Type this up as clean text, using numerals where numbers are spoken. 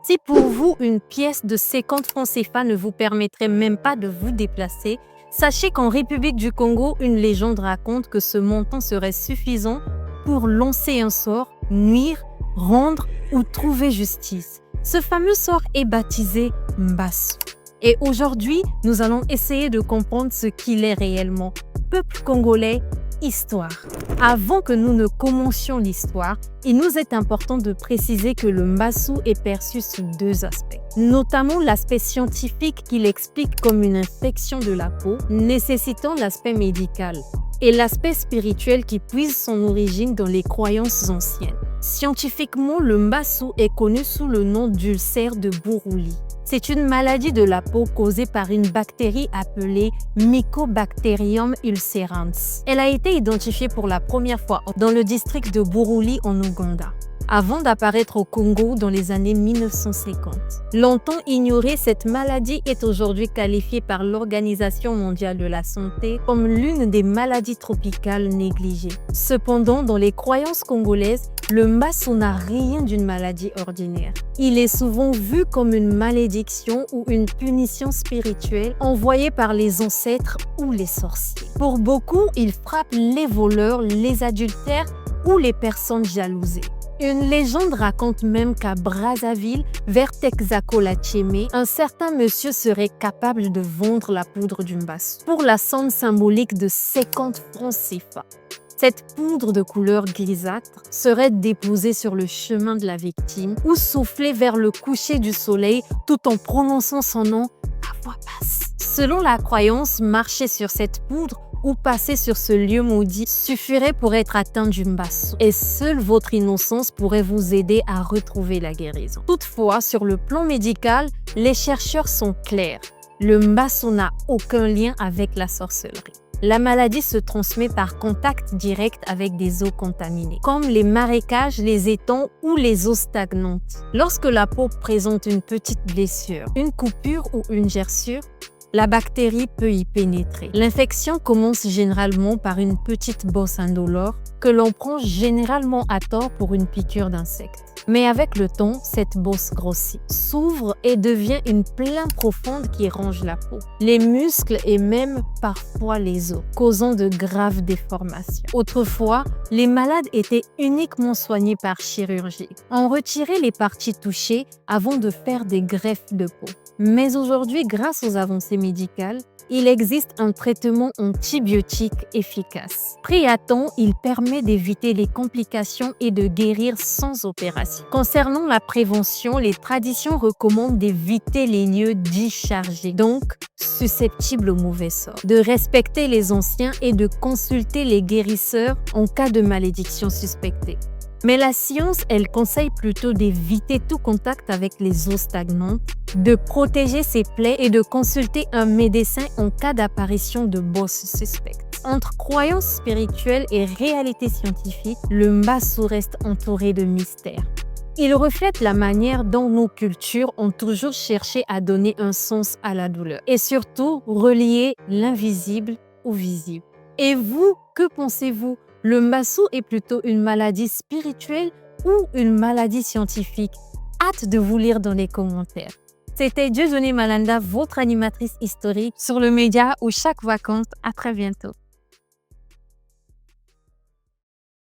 Si pour vous, une pièce de 50 francs CFA ne vous permettrait même pas de vous déplacer, sachez qu'en République du Congo, une légende raconte que ce montant serait suffisant pour lancer un sort, nuire, rendre ou trouver justice. Ce fameux sort est baptisé Mbassou. Et aujourd'hui, nous allons essayer de comprendre ce qu'il est réellement. Peuple congolais, histoire. Avant que nous ne commencions l'histoire, il nous est important de préciser que le Mbassou est perçu sous deux aspects. Notamment l'aspect scientifique qu'il explique comme une infection de la peau, nécessitant l'aspect médical, et l'aspect spirituel qui puise son origine dans les croyances anciennes. Scientifiquement, le Mbassou est connu sous le nom d'ulcère de Buruli. C'est une maladie de la peau causée par une bactérie appelée Mycobacterium ulcerans. Elle a été identifiée pour la première fois dans le district de Buruli en Ouganda, avant d'apparaître au Congo dans les années 1950. Longtemps ignorée, cette maladie est aujourd'hui qualifiée par l'Organisation mondiale de la santé comme l'une des maladies tropicales négligées. Cependant, dans les croyances congolaises, le Mbassou n'a rien d'une maladie ordinaire. Il est souvent vu comme une malédiction ou une punition spirituelle envoyée par les ancêtres ou les sorciers. Pour beaucoup, il frappe les voleurs, les adultères ou les personnes jalousées. Une légende raconte même qu'à Brazzaville, vers Texaco-la-Tchémé, un certain monsieur serait capable de vendre la poudre du Mbassou pour la somme symbolique de 50 francs CFA. Cette poudre de couleur grisâtre serait déposée sur le chemin de la victime ou soufflée vers le coucher du soleil tout en prononçant son nom à voix basse. Selon la croyance, marcher sur cette poudre ou passer sur ce lieu maudit suffirait pour être atteint du Mbassou. Et seule votre innocence pourrait vous aider à retrouver la guérison. Toutefois, sur le plan médical, les chercheurs sont clairs. Le Mbassou n'a aucun lien avec la sorcellerie. La maladie se transmet par contact direct avec des eaux contaminées, comme les marécages, les étangs ou les eaux stagnantes. Lorsque la peau présente une petite blessure, une coupure ou une gerçure, la bactérie peut y pénétrer. L'infection commence généralement par une petite bosse indolore que l'on prend généralement à tort pour une piqûre d'insecte. Mais avec le temps, cette bosse grossit, s'ouvre et devient une plaie profonde qui ronge la peau, les muscles et même parfois les os, causant de graves déformations. Autrefois, les malades étaient uniquement soignés par chirurgie. On retirait les parties touchées avant de faire des greffes de peau. Mais aujourd'hui, grâce aux avancées médicales, il existe un traitement antibiotique efficace. Pris à temps, il permet d'éviter les complications et de guérir sans opération. Concernant la prévention, les traditions recommandent d'éviter les lieux dits chargés, donc susceptibles au mauvais sort, de respecter les anciens et de consulter les guérisseurs en cas de malédiction suspectée. Mais la science, elle conseille plutôt d'éviter tout contact avec les eaux stagnantes, de protéger ses plaies et de consulter un médecin en cas d'apparition de bosses suspectes. Entre croyances spirituelles et réalité scientifique, le Mbassou reste entouré de mystères. Il reflète la manière dont nos cultures ont toujours cherché à donner un sens à la douleur et surtout relier l'invisible au visible. Et vous, que pensez-vous? Le Mbassou est plutôt une maladie spirituelle ou une maladie scientifique? Hâte de vous lire dans les commentaires. C'était Dieudonné Malanda, votre animatrice historique sur le média où chaque voix compte. À très bientôt.